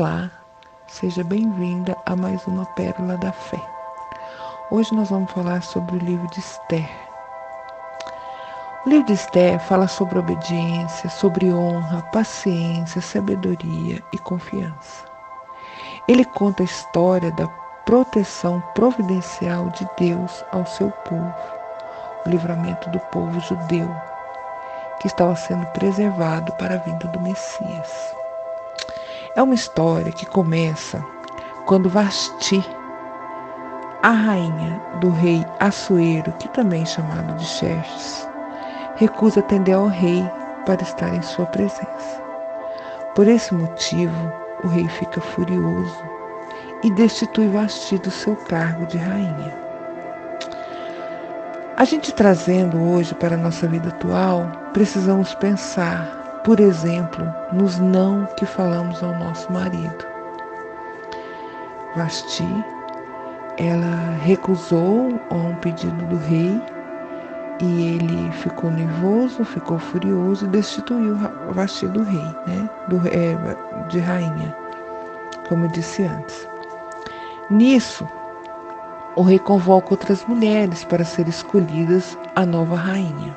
Olá, seja bem-vinda a mais uma Pérola da Fé. Hoje nós vamos falar sobre o livro de Esther. O livro de Esther fala sobre obediência, sobre honra, paciência, sabedoria e confiança. Ele conta a história da proteção providencial de Deus ao seu povo, o livramento do povo judeu, que estava sendo preservado para a vinda do Messias. É uma história que começa quando Vasti, a rainha do rei Assuero, que também é chamado de Xerxes, recusa atender ao rei para estar em sua presença. Por esse motivo, o rei fica furioso e destitui Vasti do seu cargo de rainha. A gente trazendo hoje para a nossa vida atual, precisamos pensar, por exemplo, nos não que falamos ao nosso marido. Vasti, ela recusou um pedido do rei e ele ficou nervoso, ficou furioso e destituiu Vasti do rei, né? De rainha, como eu disse antes. Nisso, o rei convoca outras mulheres para ser escolhidas a nova rainha.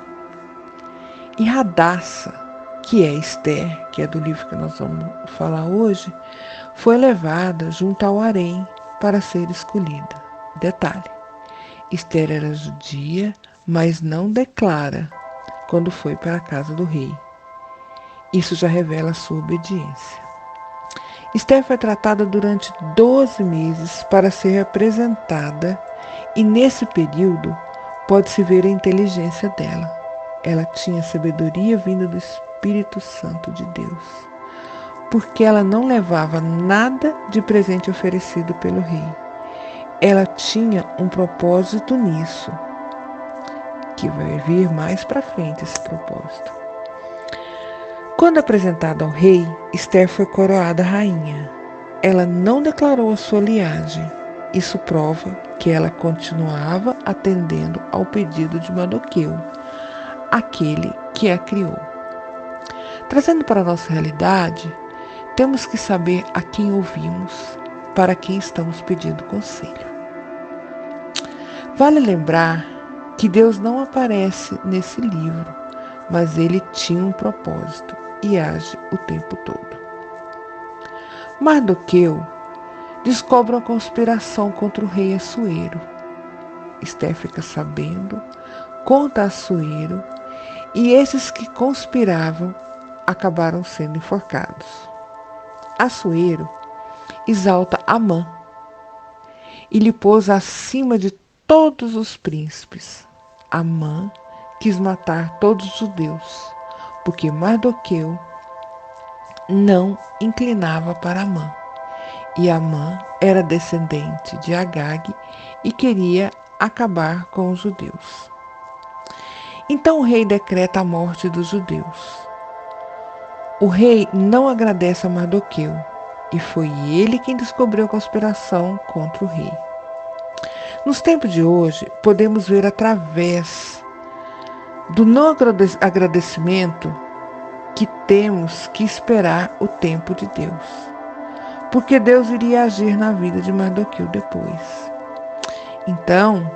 E Radassa, que é Esther, que é do livro que nós vamos falar hoje, foi levada junto ao harém para ser escolhida. Detalhe, Esther era judia, mas não declara quando foi para a casa do rei. Isso já revela sua obediência. Esther foi tratada durante 12 meses para ser apresentada e nesse período pode-se ver a inteligência dela. Ela tinha sabedoria vinda do Espírito Santo de Deus, porque ela não levava nada de presente oferecido pelo rei. Ela tinha um propósito nisso, que vai vir mais para frente esse propósito. Quando apresentada ao rei, Esther foi coroada rainha. Ela não declarou a sua linhagem. Isso prova que ela continuava atendendo ao pedido de Mardoqueu, aquele que a criou. Trazendo para a nossa realidade, temos que saber a quem ouvimos, para quem estamos pedindo conselho. Vale lembrar que Deus não aparece nesse livro, mas ele tinha um propósito e age o tempo todo. Mardoqueu descobre uma conspiração contra o rei Assuero. Esther fica sabendo, conta a Assuero, e esses que conspiravam acabaram sendo enforcados. Assuero exalta Amã e lhe pôs acima de todos os príncipes. Amã quis matar todos os judeus, porque Mardoqueu não inclinava para Amã. E Amã era descendente de Agag e queria acabar com os judeus. Então o rei decreta a morte dos judeus. O rei não agradece a Mardoqueu, e foi ele quem descobriu a conspiração contra o rei. Nos tempos de hoje, podemos ver através do não agradecimento que temos que esperar o tempo de Deus, porque Deus iria agir na vida de Mardoqueu depois. Então,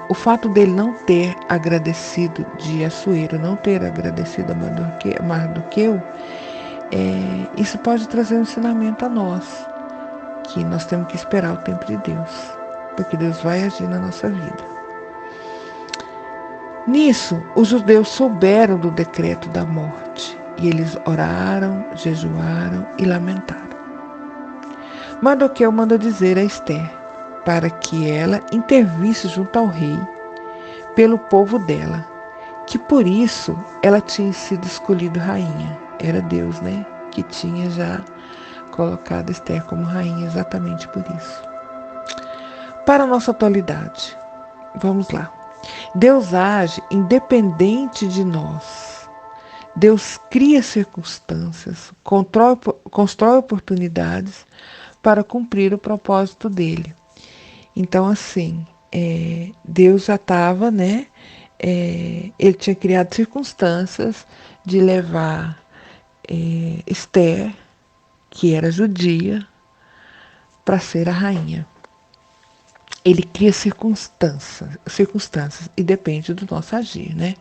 o fato dele não ter agradecido, de Assuero não ter agradecido a Mardoqueu, isso pode trazer um ensinamento a nós, que nós temos que esperar o tempo de Deus, porque Deus vai agir na nossa vida. Nisso, os judeus souberam do decreto da morte, e eles oraram, jejuaram e lamentaram. Mardoqueu manda dizer a Esther para que ela intervisse junto ao rei pelo povo dela, que por isso ela tinha sido escolhida rainha. Era Deus, né, que tinha já colocado Esther como rainha exatamente por isso. Para a nossa atualidade, vamos lá. Deus age independente de nós. Deus cria circunstâncias, constrói oportunidades para cumprir o propósito dele. Então, assim, Deus já estava, né? Ele tinha criado circunstâncias de levar Esther que era judia, para ser a rainha. Ele cria circunstâncias e depende do nosso agir, né?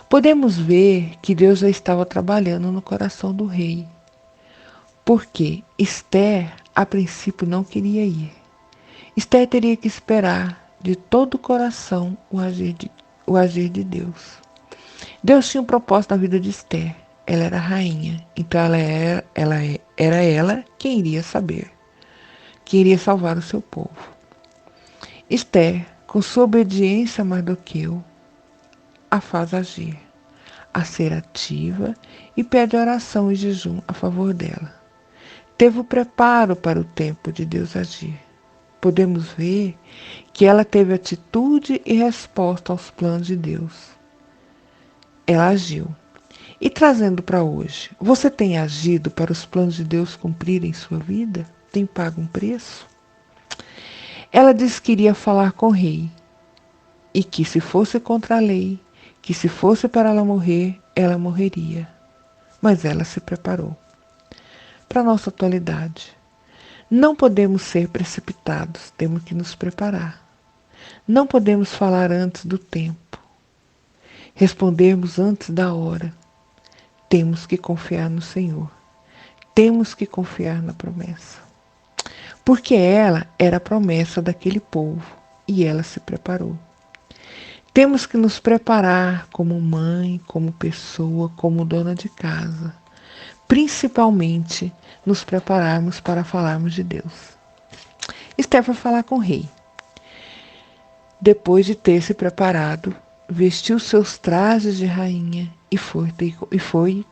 Podemos ver que Deus já estava trabalhando no coração do rei, porque Esther, a princípio, não queria ir. Esther teria que esperar de todo o coração o agir de Deus. Deus tinha um propósito na vida de Esther. Ela era rainha, então era ela quem iria saber, quem iria salvar o seu povo. Esther, com sua obediência a Mardoqueu, a faz agir, a ser ativa e pede oração e jejum a favor dela. Teve o preparo para o tempo de Deus agir. Podemos ver que ela teve atitude e resposta aos planos de Deus. Ela agiu. E trazendo para hoje, você tem agido para os planos de Deus cumprirem em sua vida? Tem pago um preço? Ela disse que iria falar com o rei e que se fosse contra a lei, que se fosse para ela morrer, ela morreria. Mas ela se preparou. Para a nossa atualidade, não podemos ser precipitados, temos que nos preparar. Não podemos falar antes do tempo, respondermos antes da hora. Temos que confiar no Senhor. Temos que confiar na promessa. Porque ela era a promessa daquele povo e ela se preparou. Temos que nos preparar como mãe, como pessoa, como dona de casa. Principalmente nos prepararmos para falarmos de Deus. Esther foi falar com o rei. Depois de ter se preparado, vestiu seus trajes de rainha e foi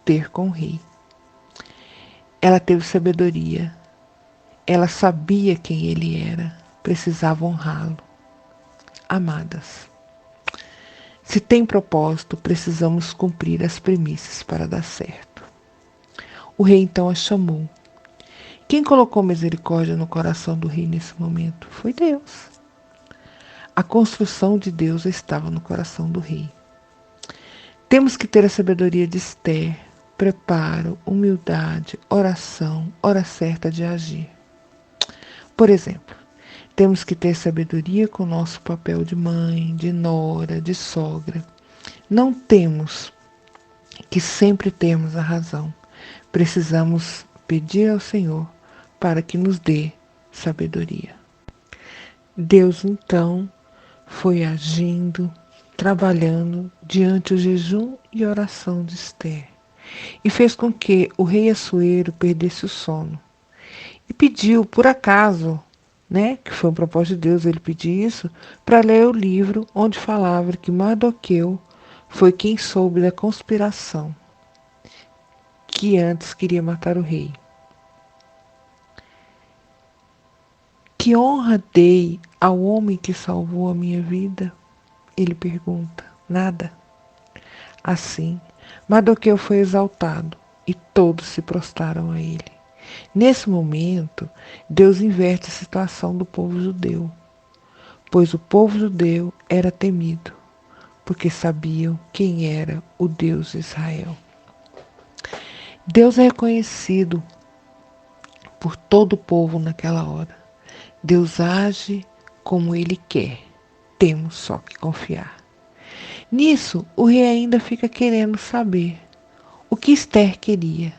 ter com o rei. Ela teve sabedoria. Ela sabia quem ele era. Precisava honrá-lo. Amadas, se tem propósito, precisamos cumprir as premissas para dar certo. O rei então a chamou. Quem colocou misericórdia no coração do rei nesse momento? Foi Deus. A construção de Deus estava no coração do rei. Temos que ter a sabedoria de Esther, preparo, humildade, oração, hora certa de agir. Por exemplo, temos que ter sabedoria com o nosso papel de mãe, de nora, de sogra. Não temos que sempre termos a razão. Precisamos pedir ao Senhor para que nos dê sabedoria. Deus, então, foi agindo, trabalhando diante do jejum e oração de Esther, e fez com que o rei Assuero perdesse o sono. E pediu, por acaso, que foi um propósito de Deus ele pedir isso, para ler o livro onde falava que Mardoqueu foi quem soube da conspiração que antes queria matar o rei. Que honra dei ao homem que salvou a minha vida? Ele pergunta. Nada. Assim, Mardoqueu foi exaltado e todos se prostraram a ele. Nesse momento, Deus inverte a situação do povo judeu, pois o povo judeu era temido, porque sabiam quem era o Deus de Israel. Deus é reconhecido por todo o povo naquela hora. Deus age como Ele quer. Temos só que confiar. Nisso, o rei ainda fica querendo saber o que Esther queria.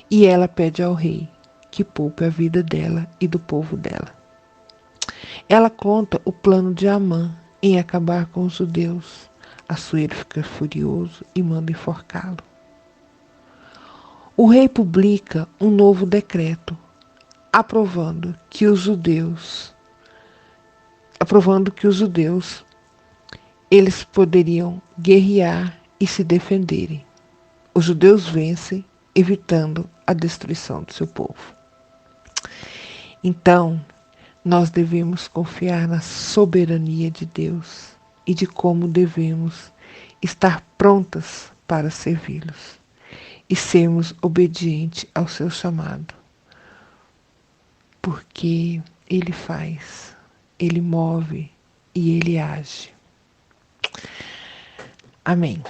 E ela pede ao rei que poupe a vida dela e do povo dela. Ela conta o plano de Amã em acabar com os judeus. Assuero fica furioso e manda enforcá-lo. O rei publica um novo decreto, aprovando que os judeus eles poderiam guerrear e se defenderem. Os judeus vencem, evitando a destruição do seu povo. Então, nós devemos confiar na soberania de Deus e de como devemos estar prontas para servi-los e sermos obedientes ao seu chamado. Porque Ele faz, Ele move e Ele age. Amém.